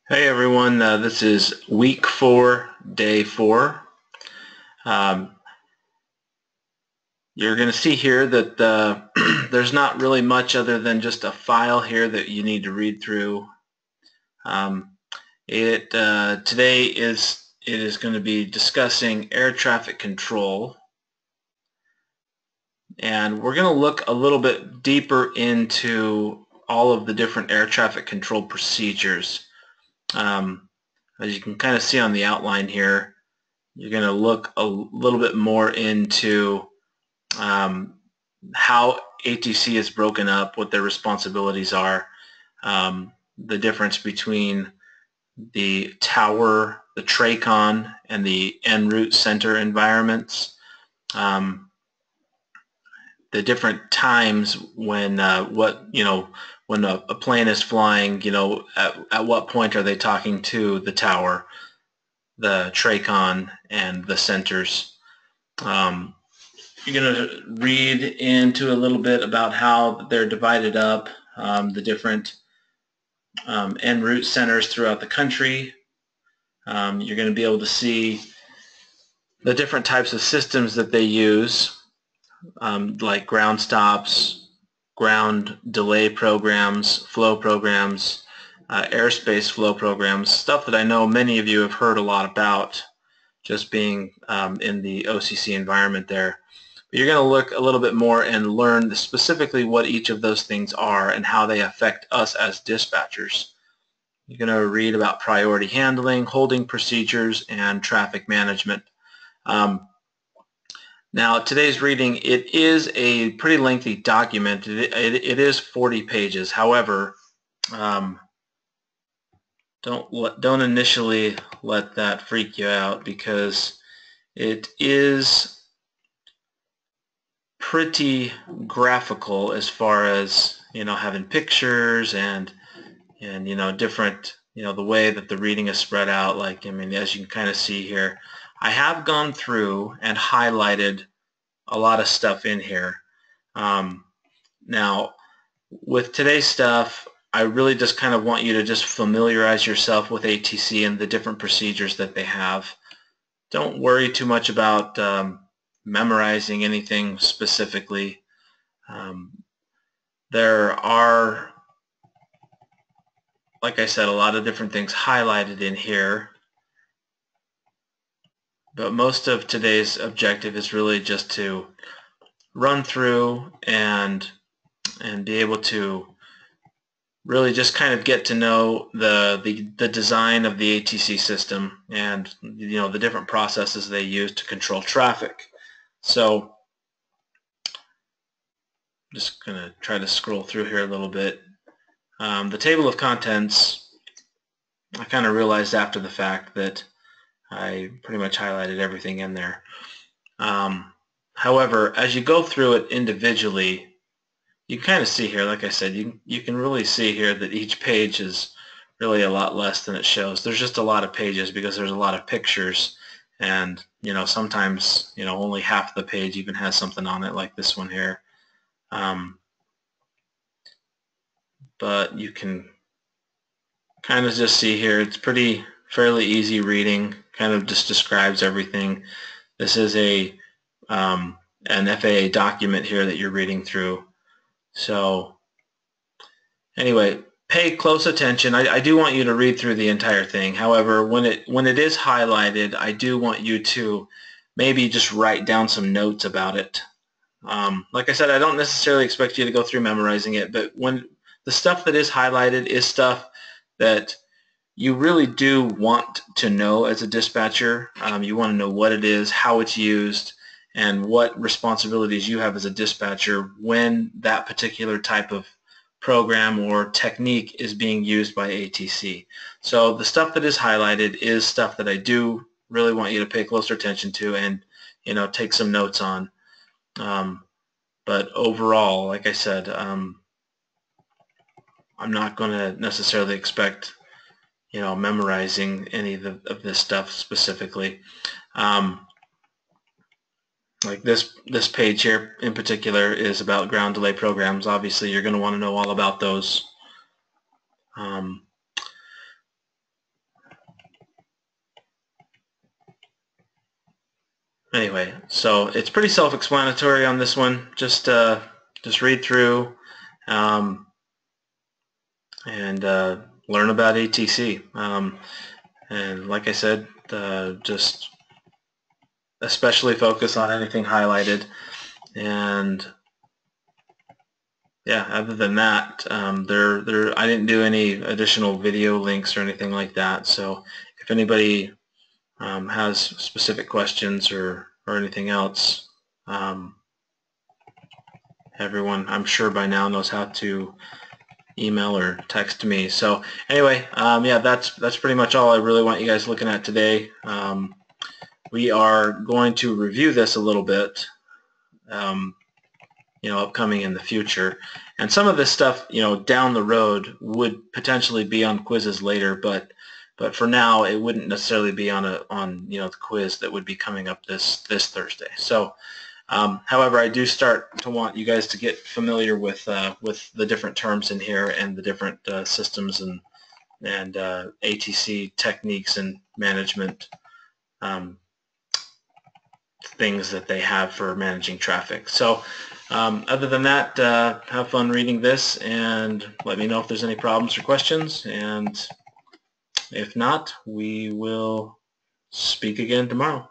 Hey everyone, this is week 4, day 4. Um, you're going to see here that there's not really much other than just a file here that you need to read through. Today it is going to be discussing air traffic control, and we're going to look a little bit deeper into all of the different air traffic control procedures. As you can kind of see on the outline here, you're going to look a little bit more into how ATC is broken up, what their responsibilities are, the difference between the tower, the TRACON, and the en route center environments, the different times when when a plane is flying, at what point are they talking to the tower, the TRACON, and the centers. You're going to read into a little bit about how they're divided up, the different en route centers throughout the country. You're going to be able to see the different types of systems that they use, like ground stops, ground delay programs, flow programs, airspace flow programs, stuff that I know many of you have heard a lot about just being in the OCC environment there. But you're going to look a little bit more and learn specifically what each of those things are and how they affect us as dispatchers. You're going to read about priority handling, holding procedures, and traffic management. Now, today's reading, it is a pretty lengthy document. It is 40 pages. However, don't initially let that freak you out, because it is pretty graphical as far as having pictures and different, the way that the reading is spread out. Like, I mean, as you can kind of see here, I have gone through and highlighted a lot of stuff in here. Now, with today's stuff, I really just kind of want you to just familiarize yourself with ATC and the different procedures that they have. Don't worry too much about memorizing anything specifically. There are, like I said, a lot of different things highlighted in here, but most of today's objective is really just to run through and be able to really just kind of get to know the design of the ATC system and the different processes they use to control traffic. So I'm just going to try to scroll through here a little bit. The table of contents, I kind of realized after the fact that I pretty much highlighted everything in there. However, as you go through it individually, you kind of see here, like I said, you can really see here that each page is really a lot less than it shows. There's just a lot of pages because there's a lot of pictures, and sometimes only half the page even has something on it, like this one here. But you can kind of just see here, it's fairly easy reading, kind of just describes everything. This is an FAA document here that you're reading through. So anyway, pay close attention. I do want you to read through the entire thing. However, when it is highlighted, I do want you to maybe just write down some notes about it. Like I said, I don't necessarily expect you to go through memorizing it, but when the stuff that is highlighted is stuff that you really do want to know as a dispatcher. You want to know what it is, how it's used, and what responsibilities you have as a dispatcher when that particular type of program or technique is being used by ATC. So the stuff that is highlighted is stuff that I do really want you to pay closer attention to and take some notes on. But overall, like I said, I'm not going to necessarily expect memorizing any of this stuff specifically. Like this page here in particular is about ground delay programs. Obviously, you're going to want to know all about those. anyway, so it's pretty self-explanatory on this one. Just read through and learn about ATC. And like I said, just especially focus on anything highlighted. And yeah, other than that, I didn't do any additional video links or anything like that. So if anybody has specific questions or anything else, everyone I'm sure by now knows how to email or text me. So anyway, yeah, that's pretty much all I really want you guys looking at today. We are going to review this a little bit, upcoming in the future. And some of this stuff, down the road would potentially be on quizzes later, but for now it wouldn't necessarily be on the quiz that would be coming up this Thursday. So however, I do start to want you guys to get familiar with the different terms in here and the different systems and ATC techniques and management things that they have for managing traffic. So other than that, have fun reading this and let me know if there's any problems or questions, and if not, we will speak again tomorrow.